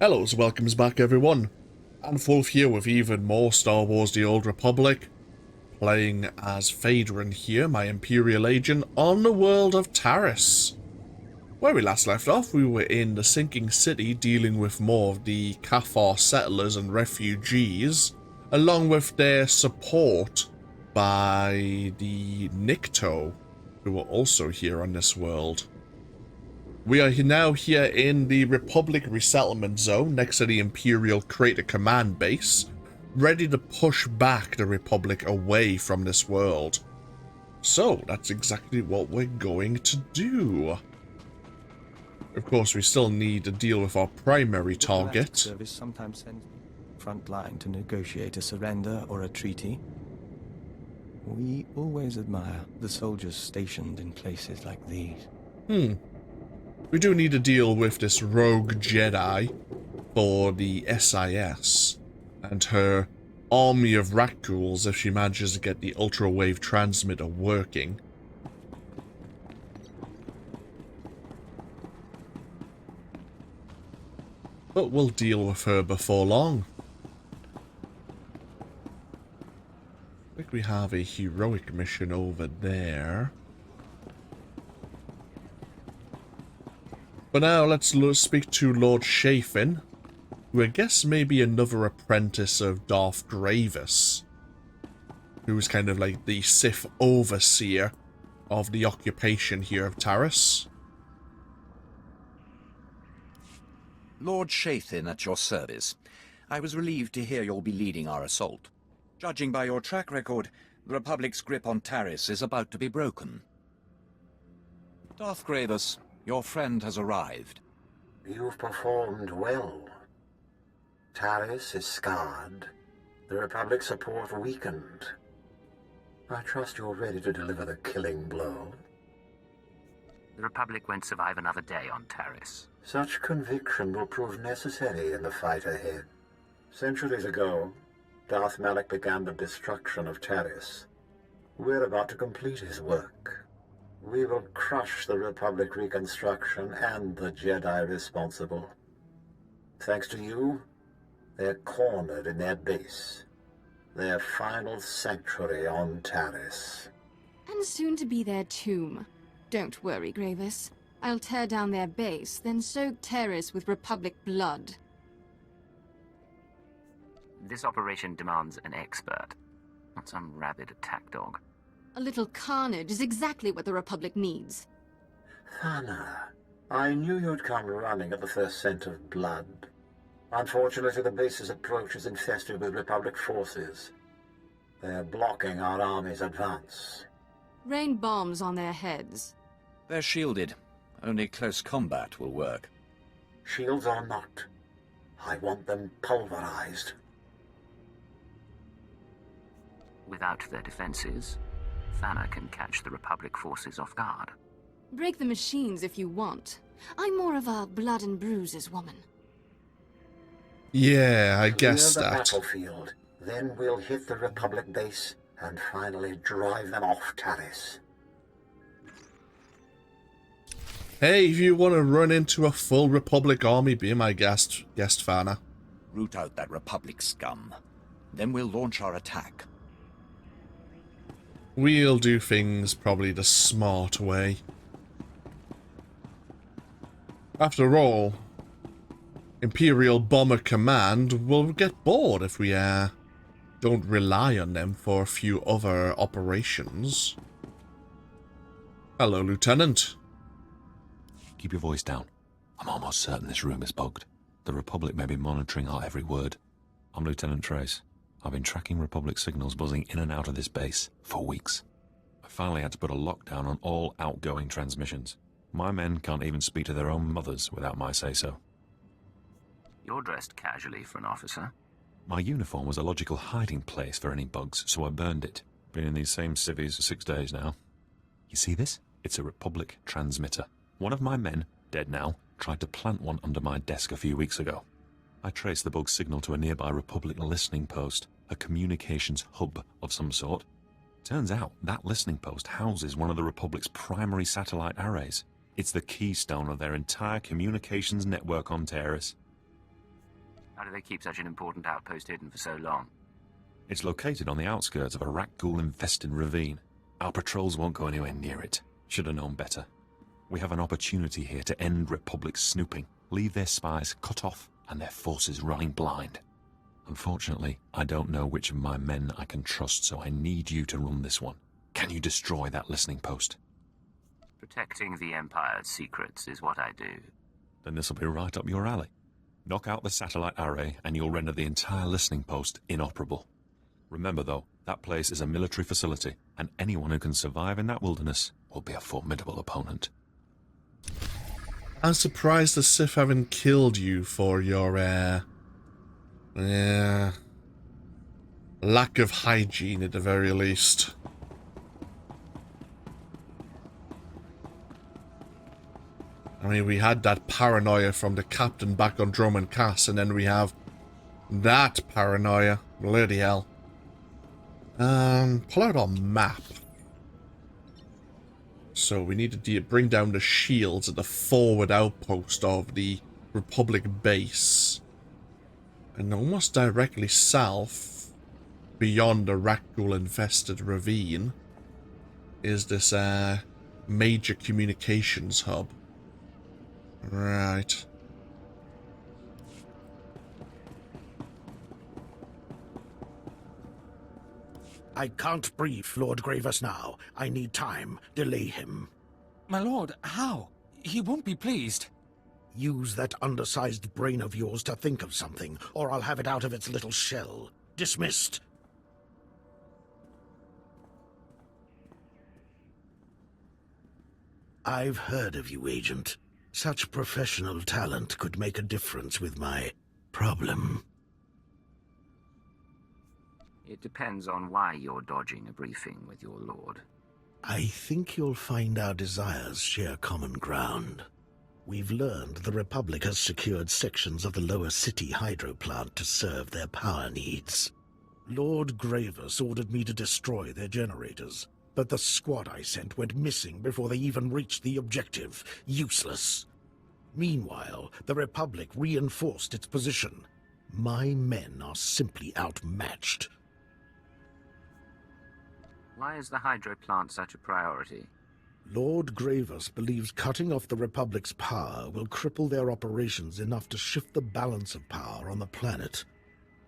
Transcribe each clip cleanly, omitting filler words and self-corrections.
Hello, so welcomes back everyone, and Wolf here with even more Star Wars The Old Republic, playing as Vaedren here, my Imperial Agent, on the world of Taris. Where we last left off, we were in the sinking city dealing with more of the Cathar settlers and refugees, along with their support by the Nikto, who were also here on this world. We are now here in the Republic Resettlement Zone next to the Imperial Crater Command Base, ready to push back the Republic away from this world. So, that's exactly what we're going to do. Of course, we still need to deal with our primary target. The service sometimes sends me front line to negotiate a surrender or a treaty. We always admire the soldiers stationed in places like these. We do need to deal with this rogue Jedi for the SIS and her army of Rakghouls if she manages to get the ultra-wave transmitter working. But we'll deal with her before long. I think we have a heroic mission over there. But now let's speak to Lord Chafin, who I guess may be another apprentice of Darth Gravis, who's kind of like the Sith overseer of the occupation here of Taris. Lord Chafin at your service. I was relieved to hear you'll be leading our assault. Judging by your track record, the Republic's grip on Taris is about to be broken. Darth Gravis, your friend has arrived. You've performed well. Taris is scarred. The Republic's support weakened. I trust you're ready to deliver the killing blow. The Republic won't survive another day on Taris. Such conviction will prove necessary in the fight ahead. Centuries ago, Darth Malak began the destruction of Taris. We're about to complete his work. We will crush the Republic reconstruction and the Jedi responsible. Thanks to you, they're cornered in their base. Their final sanctuary on Taris. And soon to be their tomb. Don't worry, Gravis. I'll tear down their base, then soak Taris with Republic blood. This operation demands an expert, not some rabid attack dog. A little carnage is exactly what the Republic needs. Thana, I knew you'd come running at the first scent of blood. Unfortunately, the base's approach is infested with Republic forces. They're blocking our army's advance. Rain bombs on their heads. They're shielded. Only close combat will work. Shields or not, I want them pulverized. Without their defenses, Thana can catch the Republic forces off guard. Break the machines if you want. I'm more of a blood and bruises woman. Yeah, I guess Clear the that. battlefield, then we'll hit the Republic base and finally drive them off Taris. Hey, if you want to run into a full Republic army, be my guest Thana. Root out that Republic scum. Then we'll launch our attack. We'll do things probably the smart way. After all, Imperial Bomber Command will get bored if we don't rely on them for a few other operations. Hello, Lieutenant. Keep your voice down. I'm almost certain this room is bugged. The Republic may be monitoring our every word. I'm Lieutenant Trace. I've been tracking Republic signals buzzing in and out of this base for weeks. I finally had to put a lockdown on all outgoing transmissions. My men can't even speak to their own mothers without my say-so. You're dressed casually for an officer. My uniform was a logical hiding place for any bugs, so I burned it. Been in these same civvies for 6 days now. You see this? It's a Republic transmitter. One of my men, dead now, tried to plant one under my desk a few weeks ago. I traced the bug signal to a nearby Republic listening post, a communications hub of some sort. Turns out that listening post houses one of the Republic's primary satellite arrays. It's the keystone of their entire communications network on Taris. How do they keep such an important outpost hidden for so long? It's located on the outskirts of a rat ghoul-infested ravine. Our patrols won't go anywhere near it. Should have known better. We have an opportunity here to end Republic snooping, leave their spies cut off and their forces running blind. Unfortunately, I don't know which of my men I can trust, so I need you to run this one. Can you destroy that listening post? Protecting the Empire's secrets is what I do. Then this'll be right up your alley. Knock out the satellite array and you'll render the entire listening post inoperable. Remember though, that place is a military facility, and anyone who can survive in that wilderness will be a formidable opponent. I'm surprised the Sith haven't killed you for your, lack of hygiene at the very least. I mean, we had that paranoia from the captain back on Drum and Cass, and then we have that paranoia. Bloody hell. Pull out our map. So we need to bring down the shields at the forward outpost of the Republic base. And almost directly south, beyond the Rakghoul-infested ravine, is this major communications hub. Right. I can't brief Lord Gravis now. I need time. Delay him. My lord, how? He won't be pleased. Use that undersized brain of yours to think of something, or I'll have it out of its little shell. Dismissed. I've heard of you, Agent. Such professional talent could make a difference with my problem. It depends on why you're dodging a briefing with your lord. I think you'll find our desires share common ground. We've learned the Republic has secured sections of the lower city hydro plant to serve their power needs. Lord Gravis ordered me to destroy their generators, but the squad I sent went missing before they even reached the objective. Useless. Meanwhile, the Republic reinforced its position. My men are simply outmatched. Why is the hydro plant such a priority? Lord Gravis believes cutting off the Republic's power will cripple their operations enough to shift the balance of power on the planet.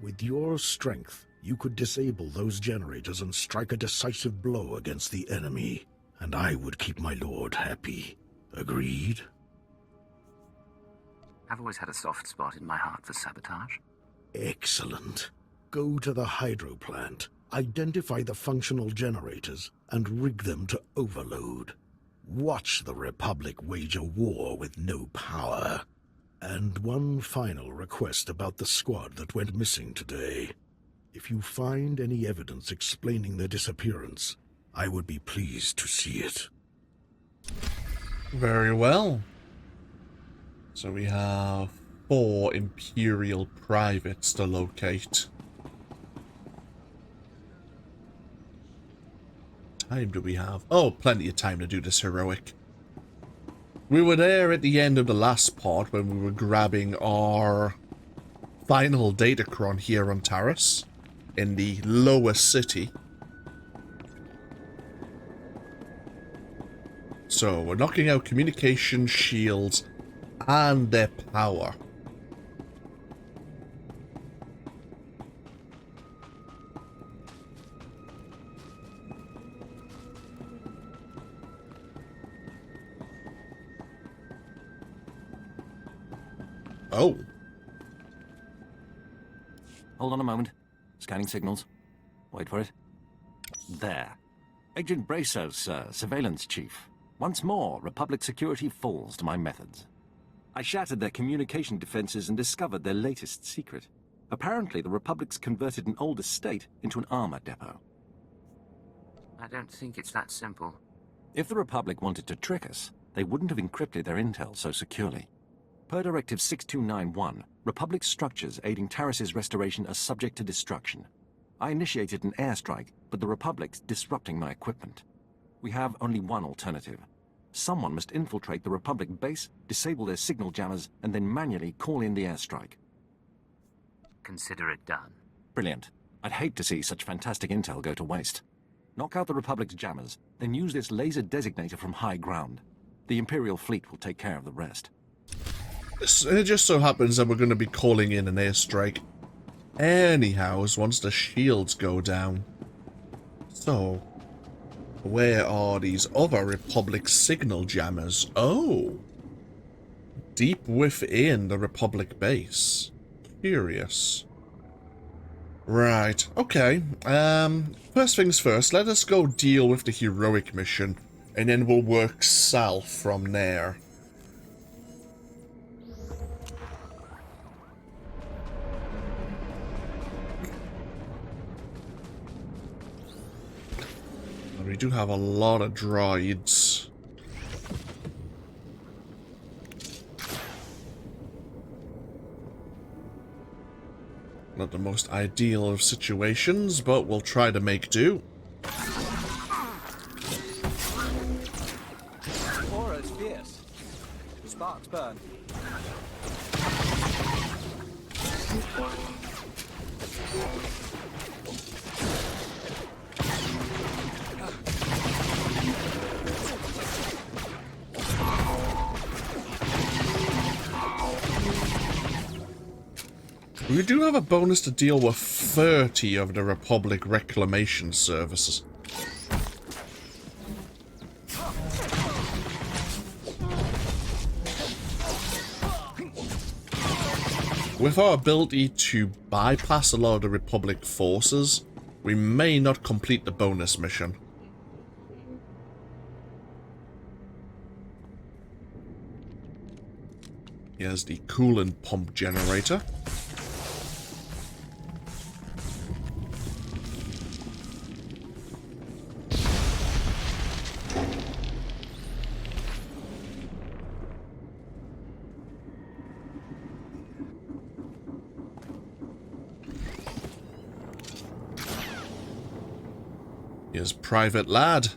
With your strength, you could disable those generators and strike a decisive blow against the enemy, and I would keep my lord happy. Agreed? I've always had a soft spot in my heart for sabotage. Excellent. Go to the hydro plant, identify the functional generators, and rig them to overload. Watch the Republic wage a war with no power. And one final request about the squad that went missing today. If you find any evidence explaining their disappearance, I would be pleased to see it. Very well. So we have 4 Imperial privates to locate. Time do we have? Oh, plenty of time to do this heroic. We were there at the end of the last part when we were grabbing our final datacron here on Taris in the lower city. So we're knocking out communication shields and their power. Oh. Hold on a moment. Scanning signals. Wait for it. There. Agent Brasos, sir, Surveillance Chief. Once more, Republic security falls to my methods. I shattered their communication defenses and discovered their latest secret. Apparently, the Republic's converted an old estate into an armor depot. I don't think it's that simple. If the Republic wanted to trick us, they wouldn't have encrypted their intel so securely. Per Directive 6291, Republic structures aiding Taris' restoration are subject to destruction. I initiated an airstrike, but the Republic's disrupting my equipment. We have only one alternative. Someone must infiltrate the Republic base, disable their signal jammers, and then manually call in the airstrike. Consider it done. Brilliant. I'd hate to see such fantastic intel go to waste. Knock out the Republic's jammers, then use this laser designator from high ground. The Imperial fleet will take care of the rest. It just so happens that we're going to be calling in an airstrike anyhow once the shields go down. So, where are these other Republic signal jammers? Oh! Deep within the Republic base. Curious. Right, okay. First things first, let us go deal with the heroic mission, and then we'll work south from there. And we do have a lot of droids. Not the most ideal of situations, but we'll try to make do. Aura's fierce. The sparks burn. We do have a bonus to deal with 30 of the Republic reclamation services. With our ability to bypass a lot of the Republic forces, we may not complete the bonus mission. Here's the coolant pump generator. Here's Private Lad.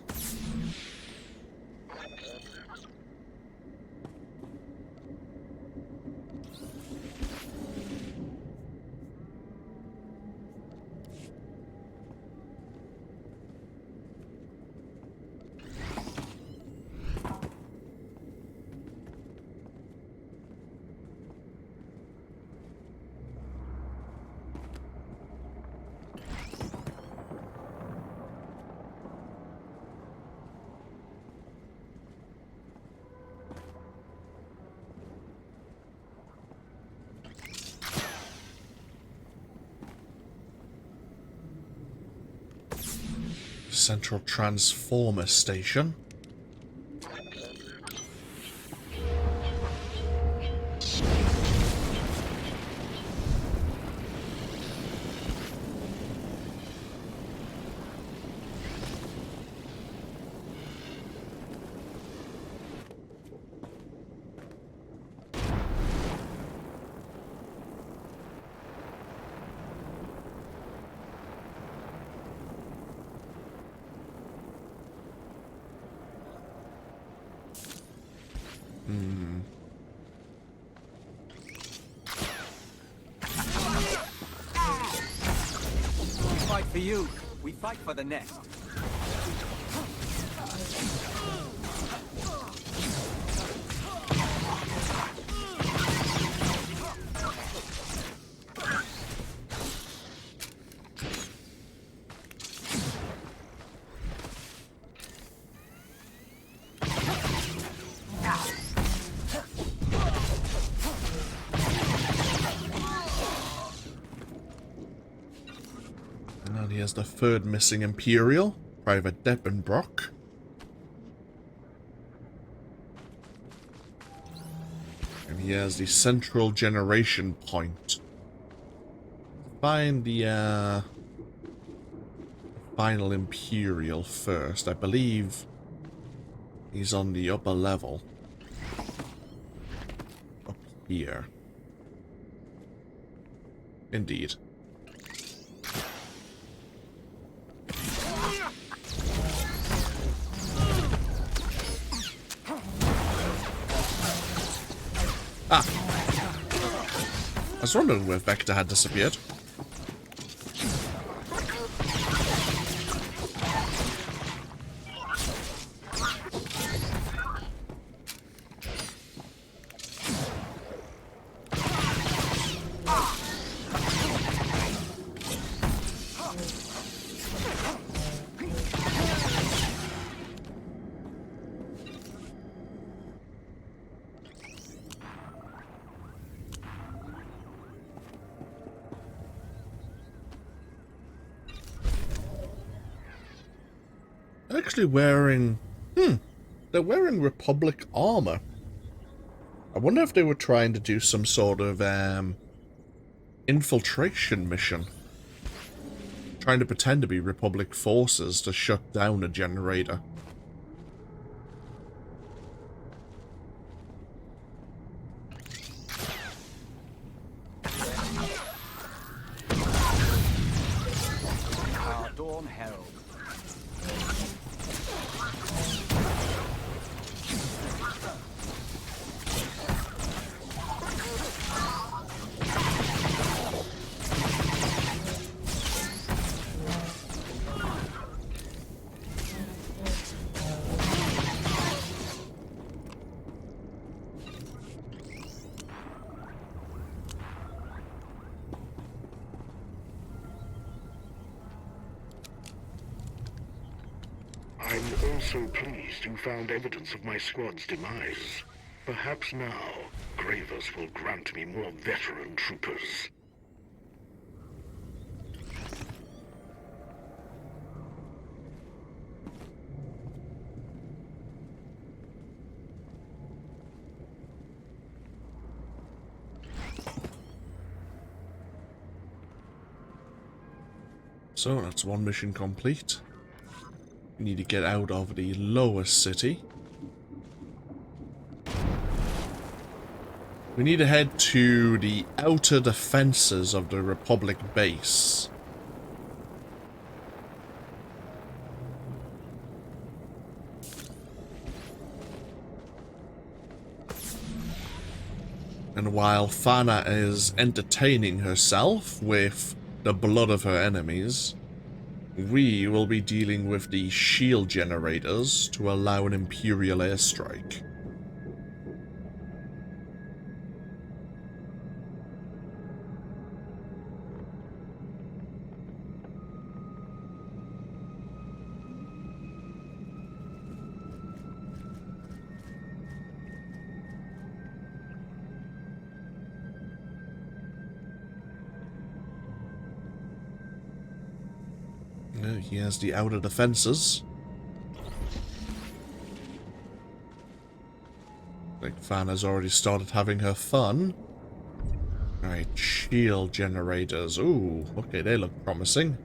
Central Transformer Station. Fight for you. We fight for the nest. Here's the third missing Imperial, Private Deppenbrock. And here's the central generation point. Find the final Imperial first. I believe he's on the upper level. Up here. Indeed. was wondering where Vector had disappeared. Actually wearing... they're wearing Republic armor. I wonder if they were trying to do some sort of, infiltration mission. Trying to pretend to be Republic forces to shut down a generator. Ardun Herald. I'm also pleased you found evidence of my squad's demise. Perhaps now, Gravis will grant me more veteran troopers. So that's one mission complete. We need to get out of the lower city. We need to head to the outer defenses of the Republic base. And while Fana is entertaining herself with the blood of her enemies, we will be dealing with the shield generators to allow an Imperial airstrike. Here's the outer defenses. Like Fana's already started having her fun. Alright, shield generators. Ooh, okay, they look promising.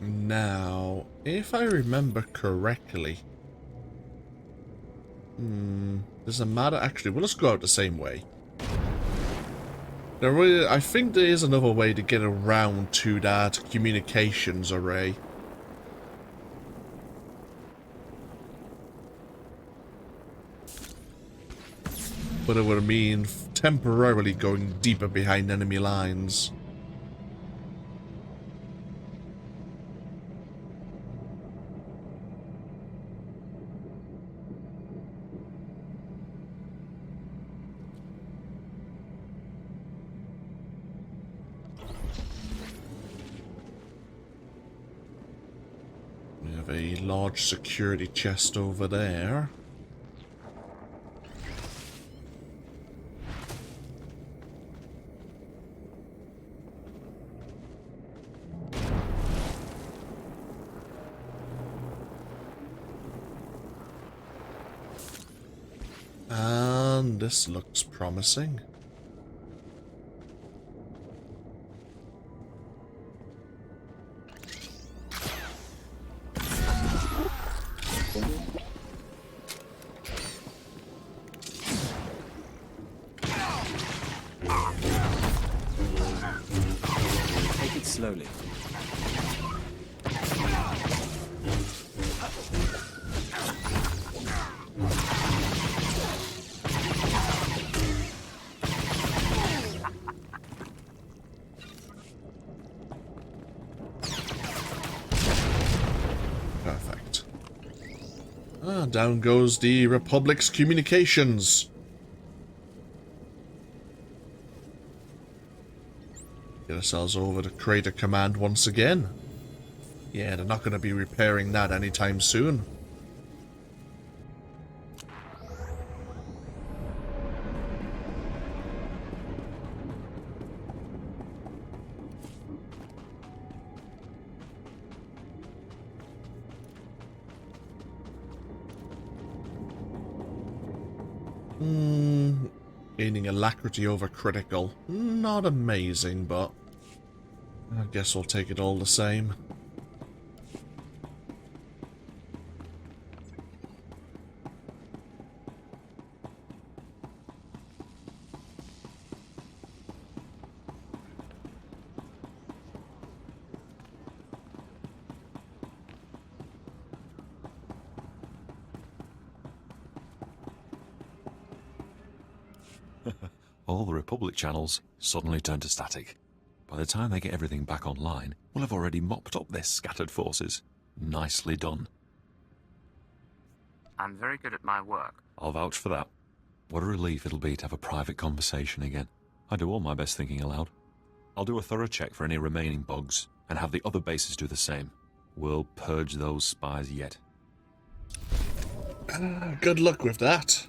Now, if I remember correctly... does it matter? Actually, well, let's go out the same way. I think there is another way to get around to that communications array. But it would mean temporarily going deeper behind enemy lines. large security chest over there. And this looks promising. Take it slowly. Perfect. Down goes the Republic's communications. Get ourselves over to Crater Command once again. Yeah, they're not going to be repairing that anytime soon. Gaining alacrity over critical. Not amazing, but I guess we'll take it all the same. All the Republic channels suddenly turn to static. By the time they get everything back online, we'll have already mopped up their scattered forces. Nicely done. I'm very good at my work. I'll vouch for that. What a relief it'll be to have a private conversation again. I do all my best thinking aloud. I'll do a thorough check for any remaining bugs, and have the other bases do the same. We'll purge those spies yet. Good luck with that.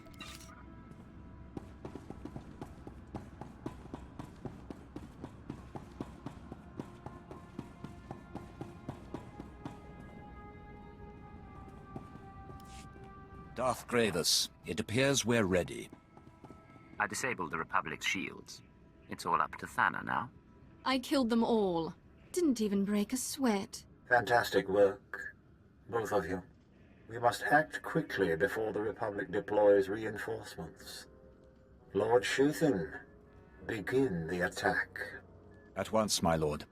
Darth Gravis, it appears we're ready. I disabled the Republic's shields. It's all up to Thana now. I killed them all. Didn't even break a sweat. Fantastic work, both of you. We must act quickly before the Republic deploys reinforcements. Lord Shathin, begin the attack. At once, my lord.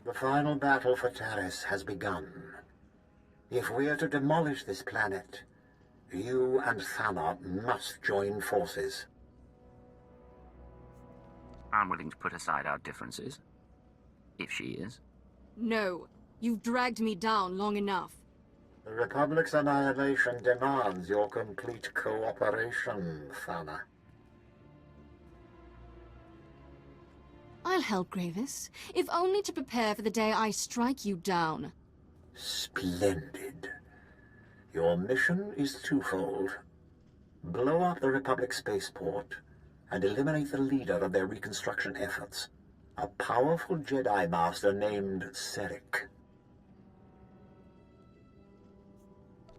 The final battle for Taris has begun. If we are to demolish this planet, you and Thana must join forces. I'm willing to put aside our differences. If she is. No. You've dragged me down long enough. The Republic's annihilation demands your complete cooperation, Thana. I'll help, Gravis, if only to prepare for the day I strike you down. Splendid. Your mission is twofold. Blow up the Republic spaceport and eliminate the leader of their reconstruction efforts, a powerful Jedi Master named Cerik.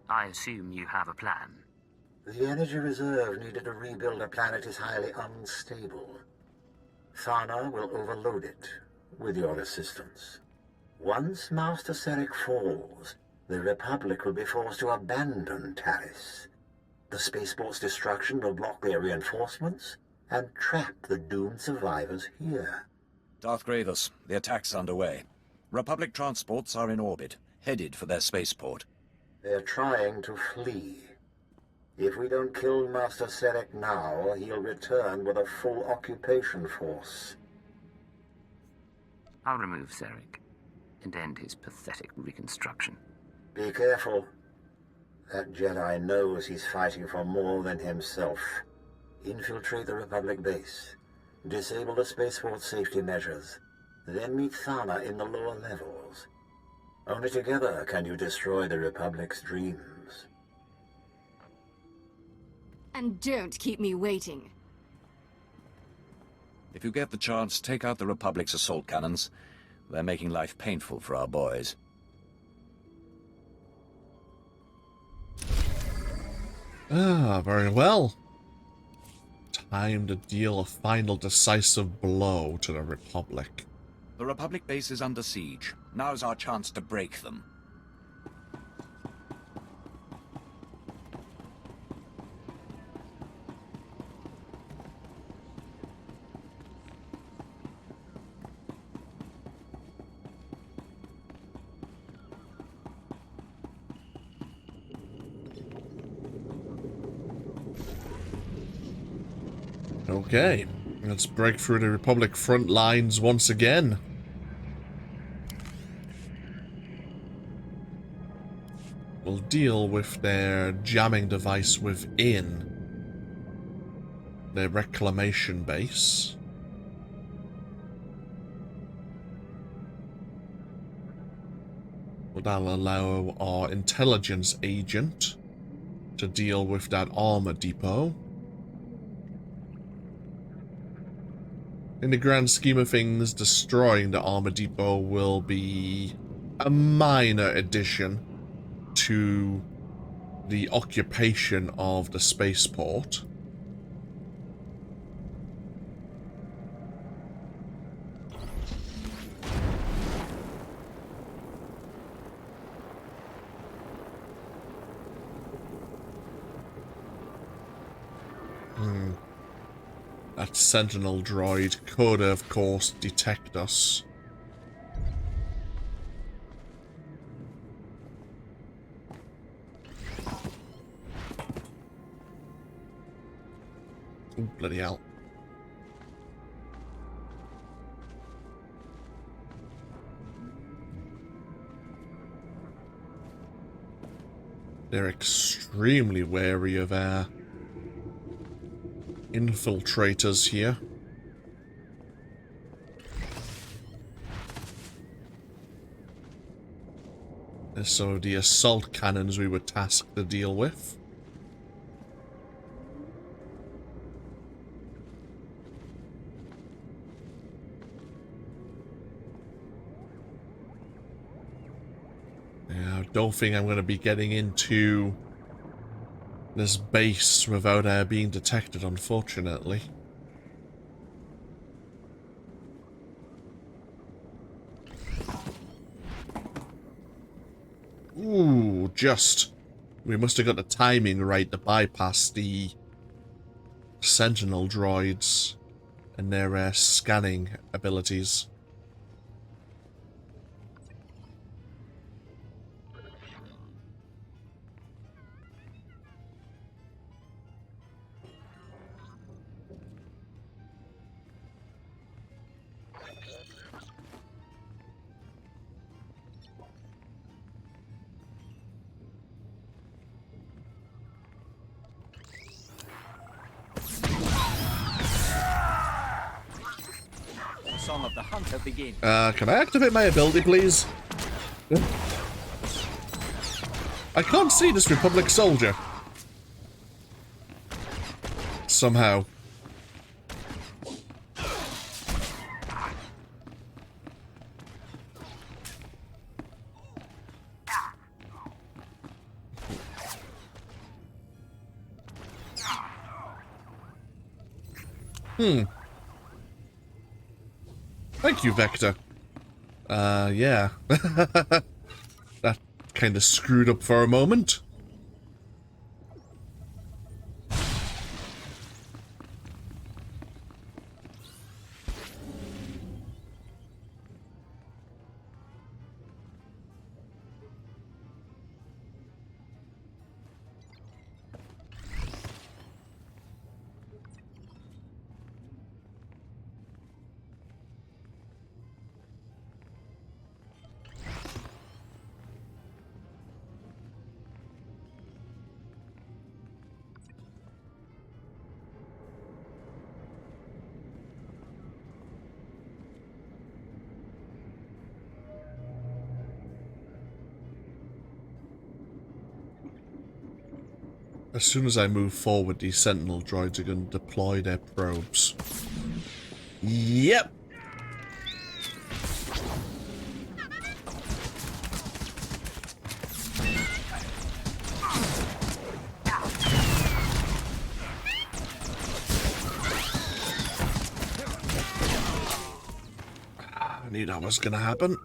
I assume you have a plan. The energy reserve needed to rebuild a planet is highly unstable. Thana will overload it with your assistance. Once Master Cerik falls, the Republic will be forced to abandon Taris. The spaceport's destruction will block their reinforcements and trap the doomed survivors here. Darth Gravis, the attack's underway. Republic transports are in orbit, headed for their spaceport. They're trying to flee. If we don't kill Master Cerik now, he'll return with a full occupation force. I'll remove Cerik and end his pathetic reconstruction. Be careful. That Jedi knows he's fighting for more than himself. Infiltrate the Republic base. Disable the spaceport safety measures. Then meet Thana in the lower levels. Only together can you destroy the Republic's dreams. And don't keep me waiting. If you get the chance, take out the Republic's assault cannons. They're making life painful for our boys. Ah, very well. Time to deal a final decisive blow to the Republic. The Republic base is under siege. Now's our chance to break them. Okay, let's break through the Republic front lines once again. We'll deal with their jamming device within their reclamation base. Well, that'll allow our intelligence agent to deal with that armor depot. In the grand scheme of things, destroying the armor depot will be a minor addition to the occupation of the spaceport. That sentinel droid could, of course, detect us. Oh, bloody hell. They're extremely wary of our infiltrators here. There's some of the assault cannons we were tasked to deal with. Yeah, I don't think I'm going to be getting into this base without being detected, unfortunately. Ooh, just. We must have got the timing right to bypass the sentinel droids and their scanning abilities. Song of the hunter begins. Can I activate my ability, please? I can't see this Republic soldier. Somehow. Thank you, Vector. Yeah. That kind of screwed up for a moment. As soon as I move forward, these sentinel droids are going to deploy their probes. Yep. I knew that was going to happen.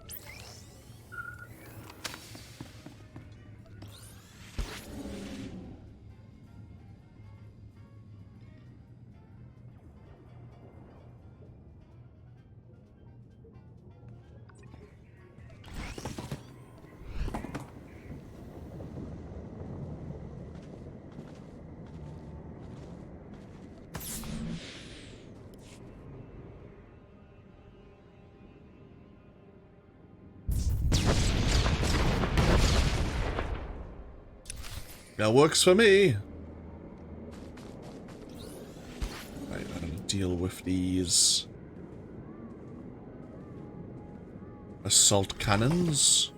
That works for me. Right, I'm gonna deal with these assault cannons.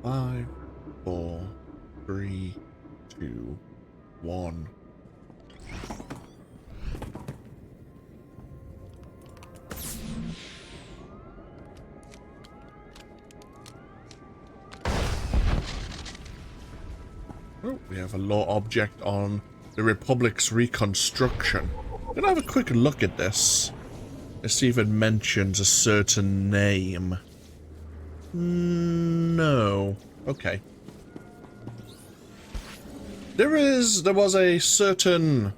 Five, 4, 3, 2, 1. Oh, we have a law object on the Republic's reconstruction. I'm gonna have a quick look at this. Let's see if it mentions a certain name. No. Okay. There was a certain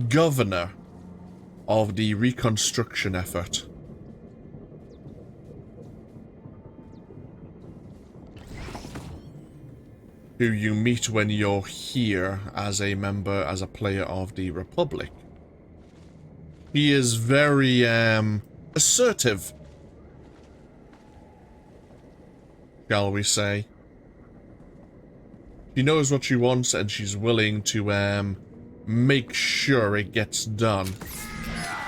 governor of the reconstruction effort. Who you meet when you're here as a member, as a player of the Republic. He is very, assertive, shall we say. She knows what she wants and she's willing to, make sure it gets done.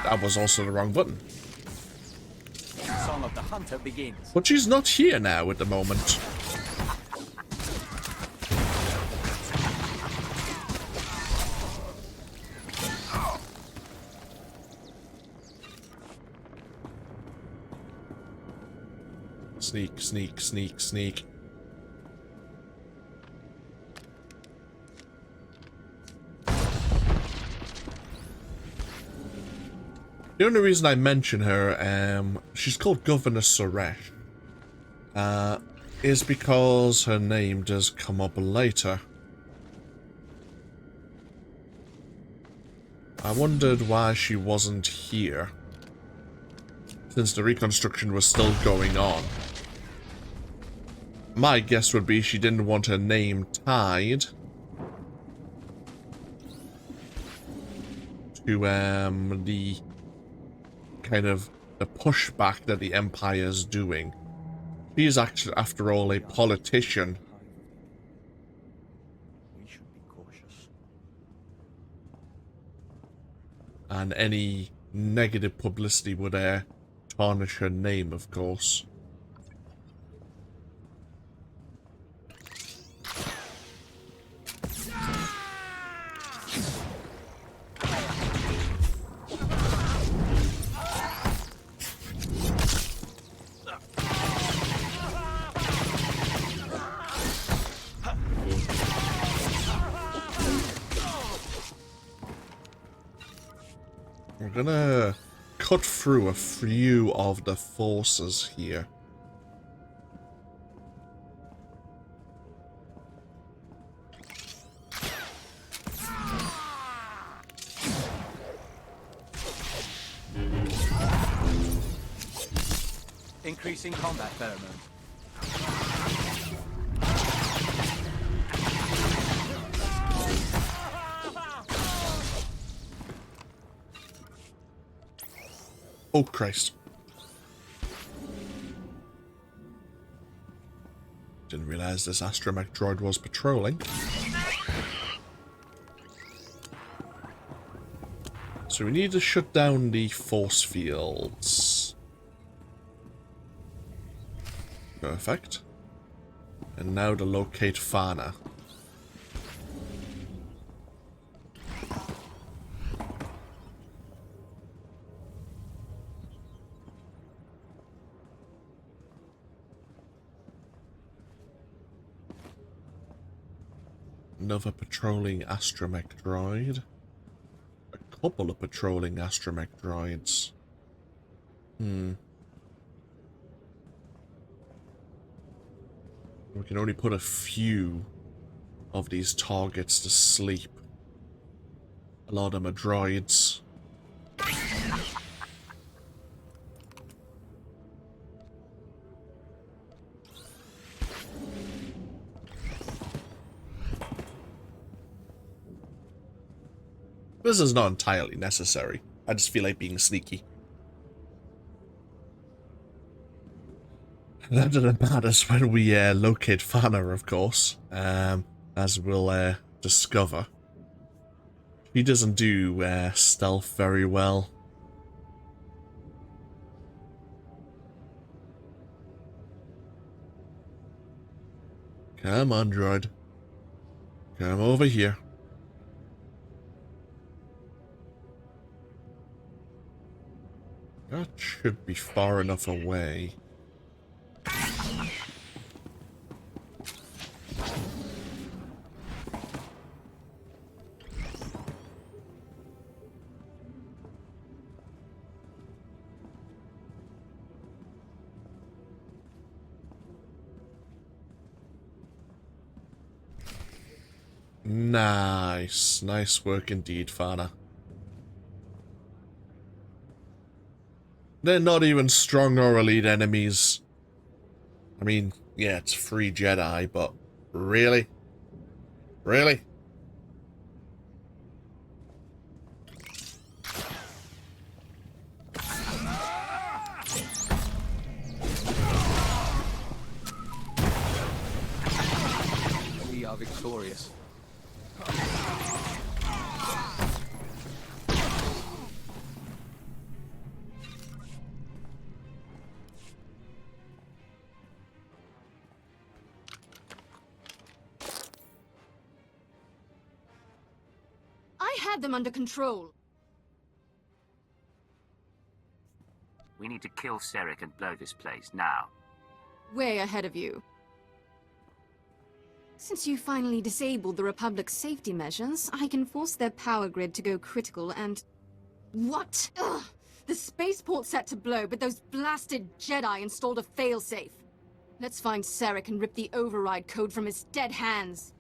That was also the wrong button. Song of the Hunter begins. But she's not here now at the moment. Sneak, sneak, sneak, sneak. The only reason I mention her, she's called Governor Suresh, is because her name does come up later. I wondered why she wasn't here, since the reconstruction was still going on. My guess would be she didn't want her name tied to, the kind of the pushback that the Empire's doing. She is actually, after all, a politician. We should be cautious. And any negative publicity would tarnish her name, of course. We're gonna cut through a few of the forces here. Increasing combat pheromone. Oh, Christ. Didn't realize this astromech droid was patrolling. So we need to shut down the force fields. Perfect. And now to locate Fana. Another patrolling astromech droid. A couple of patrolling astromech droids. We can only put a few of these targets to sleep. A lot of them are droids. This is not entirely necessary. I just feel like being sneaky. None of it matters when we locate Fana, of course, as we'll discover. He doesn't do stealth very well. Come on, droid. Come over here. That should be far enough away. Nice. Nice work indeed, Fana. They're not even strong or elite enemies. I mean, yeah, it's free Jedi, but really? Really? We are victorious. I had them under control. We need to kill Cerik and blow this place, now. Way ahead of you. Since you finally disabled the Republic's safety measures, I can force their power grid to go critical and... What? Ugh! The spaceport's set to blow, but those blasted Jedi installed a failsafe. Let's find Cerik and rip the override code from his dead hands.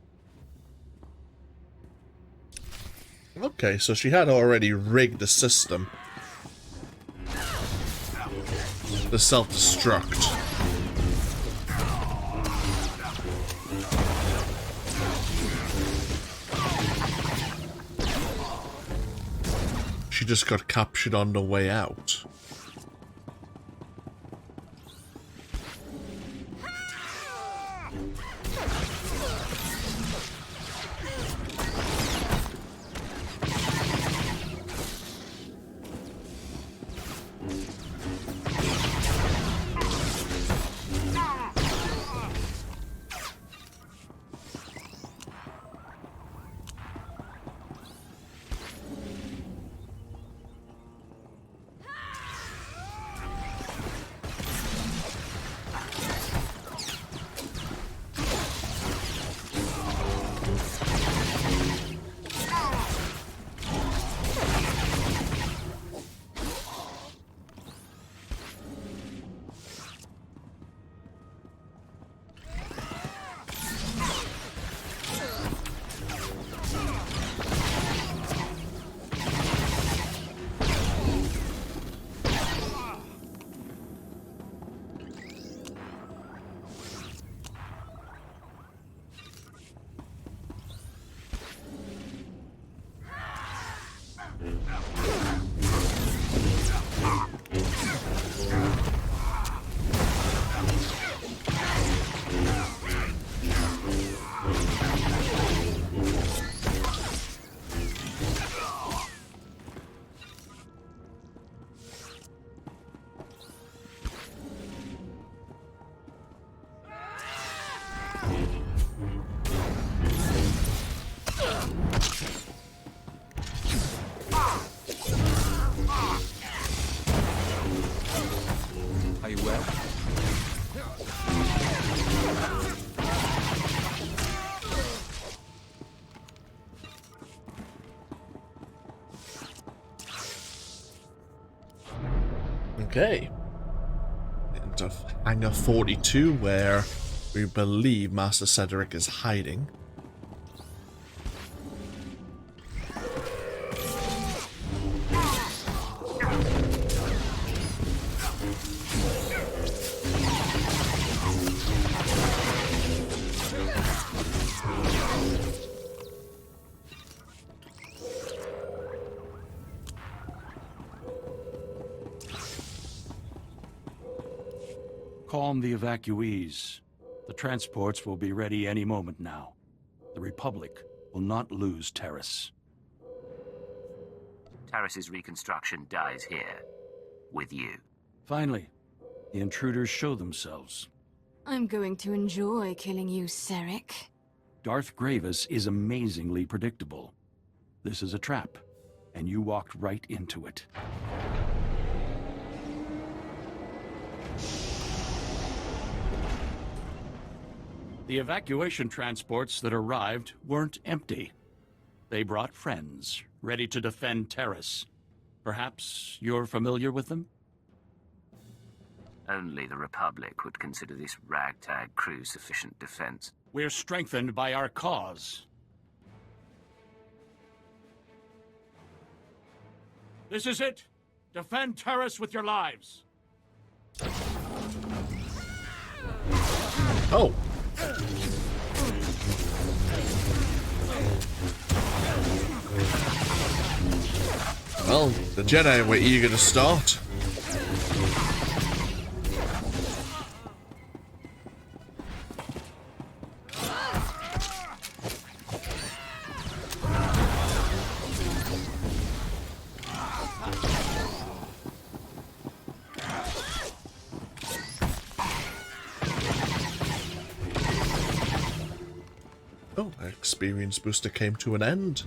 Okay, so she had already rigged the system. The self-destruct. She just got captured on the way out. Are you well? Okay. Into Hangar 42, where we believe Master Cerik is hiding. Calm the evacuees. The transports will be ready any moment now. The Republic will not lose Taris. Taris's reconstruction dies here. With you. Finally, the intruders show themselves. I'm going to enjoy killing you, Cerik. Darth Gravis is amazingly predictable. This is a trap, and you walked right into it. The evacuation transports that arrived weren't empty. They brought friends, ready to defend Taris. Perhaps you're familiar with them? Only the Republic would consider this ragtag crew sufficient defense. We're strengthened by our cause. This is it! Defend Taris with your lives! Oh! Well, the Jedi were eager to start. Oh, our experience booster came to an end.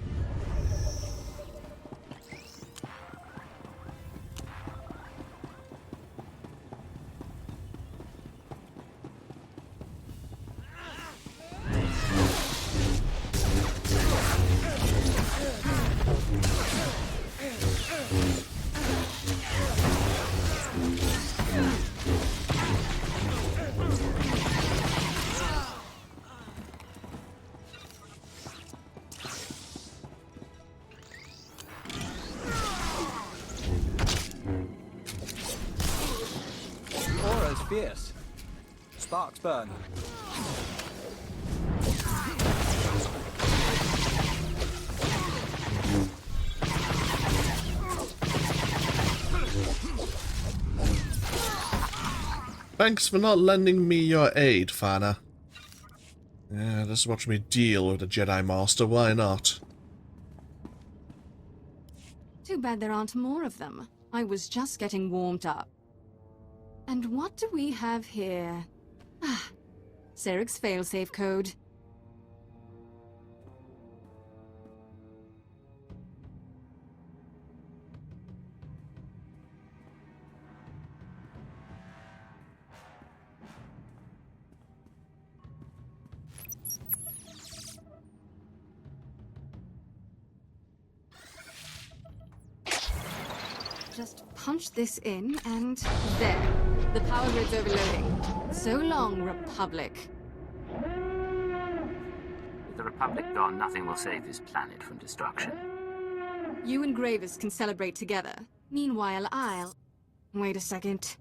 Aura's fierce. Sparks burn. Thanks for not lending me your aid, Fana. Yeah, just watch me deal with the Jedi Master, why not? Too bad there aren't more of them. I was just getting warmed up. And what do we have here? Ah, Cerik's failsafe code. Just punch this in, and there. The power grid's overloading. So long, Republic. With the Republic gone, nothing will save this planet from destruction. You and Gravis can celebrate together. Meanwhile, I'll... Wait a second.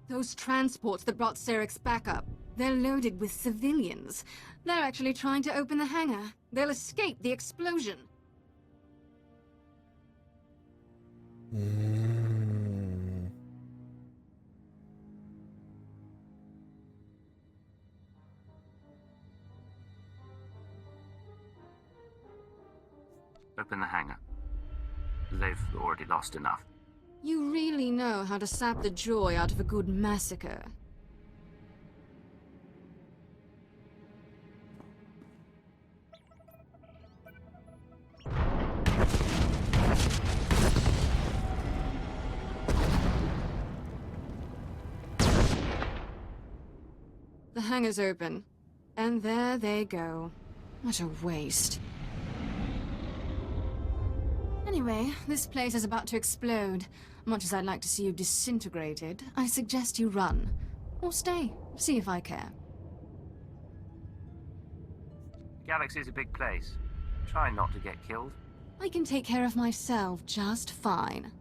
Those transports that brought Cerik's backup, they're loaded with civilians. They're actually trying to open the hangar. They'll escape the explosion. Open the hangar. They've already lost enough. You really know how to sap the joy out of a good massacre. The hangar's open. And there they go. What a waste. Anyway, this place is about to explode. Much as I'd like to see you disintegrated, I suggest you run. Or stay. See if I care. Galaxy's a big place. Try not to get killed. I can take care of myself just fine.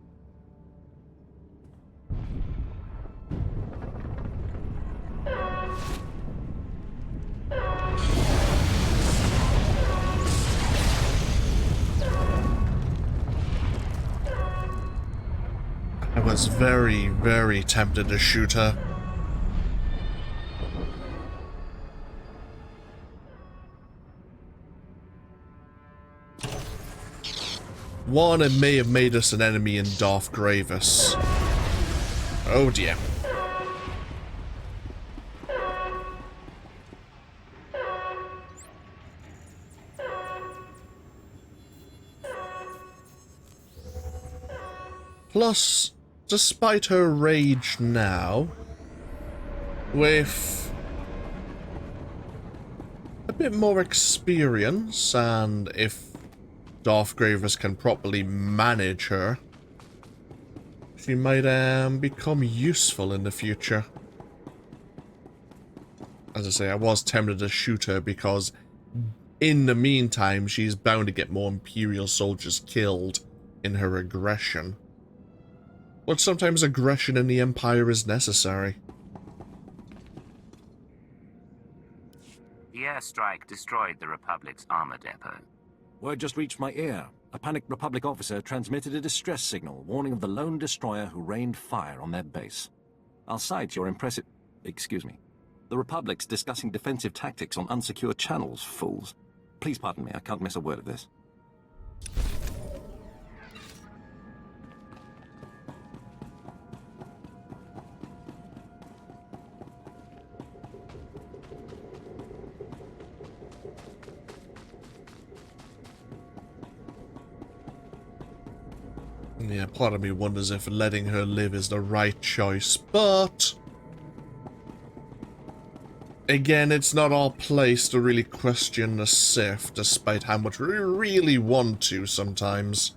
I was very, very tempted to shoot her. One, it may have made us an enemy in Darth Gravis. Oh dear. Plus, despite her rage now, with a bit more experience, and if Darth Gravis can properly manage her, she might become useful in the future. As I say, I was tempted to shoot her because in the meantime she's bound to get more Imperial soldiers killed in her aggression. But sometimes aggression in the Empire is necessary. The airstrike destroyed the Republic's armor depot. Word just reached my ear. A panicked Republic officer transmitted a distress signal warning of the lone destroyer who rained fire on their base. I'll cite your impressive... Excuse me. The Republic's discussing defensive tactics on unsecured channels, fools. Please pardon me, I can't miss a word of this. Yeah, part of me wonders if letting her live is the right choice, but... again, it's not our place to really question the Sith, despite how much we really want to sometimes.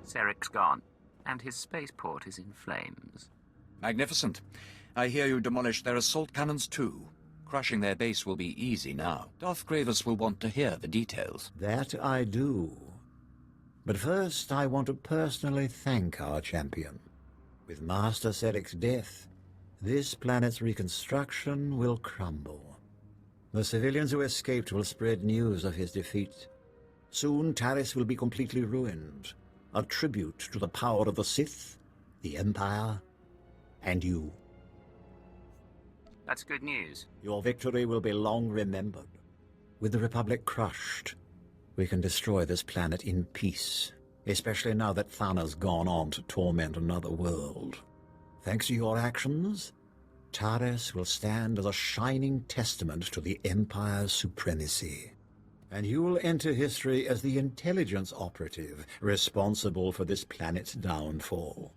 Cerik's gone, and his spaceport is in flames. Magnificent. I hear you demolished their assault cannons too. Crushing their base will be easy now. Darth Gravis will want to hear the details. That I do. But first, I want to personally thank our champion. With Master Cerik's death, this planet's reconstruction will crumble. The civilians who escaped will spread news of his defeat. Soon, Taris will be completely ruined. A tribute to the power of the Sith, the Empire, and you. That's good news. Your victory will be long remembered. With the Republic crushed, we can destroy this planet in peace, especially now that Thana's gone on to torment another world. Thanks to your actions, Taris will stand as a shining testament to the Empire's supremacy. And you will enter history as the intelligence operative responsible for this planet's downfall.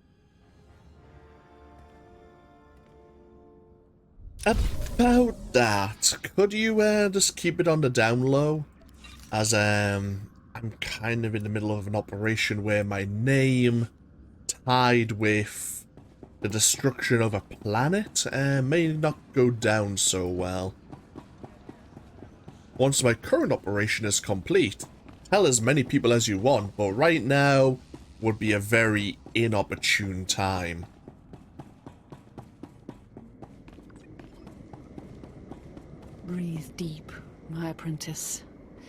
About that, could you just keep it on the down low? As I'm kind of in the middle of an operation where my name, tied with the destruction of a planet, may not go down so well. Once my current operation is complete, tell as many people as you want, but right now would be a very inopportune time. Breathe deep, my apprentice.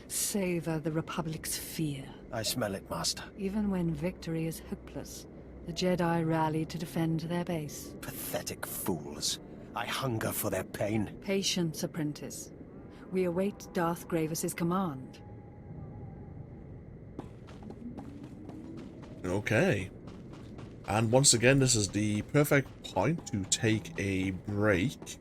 Savor the Republic's fear. I smell it, Master. Even when victory is hopeless, the Jedi rally to defend their base. Pathetic fools. I hunger for their pain. Patience, apprentice. We await Darth Gravis's command. Okay. And once again, this is the perfect point to take a break.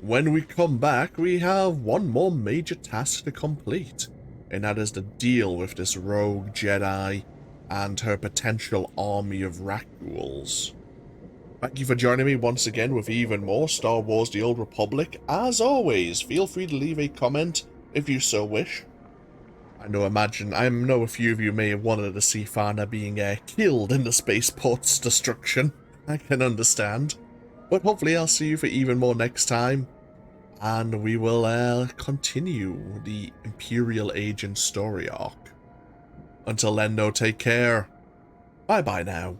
when we come back, we have one more major task to complete, and that is to deal with this rogue Jedi and her potential army of Rakghouls. Thank you for joining me once again with even more Star Wars The Old Republic. As always, feel free to leave a comment if you so wish. I know a few of you may have wanted to see Fana being killed in the spaceport's destruction. I can understand. But hopefully I'll see you for even more next time. And we will continue the Imperial Agent story arc. Until then, though, take care. Bye-bye now.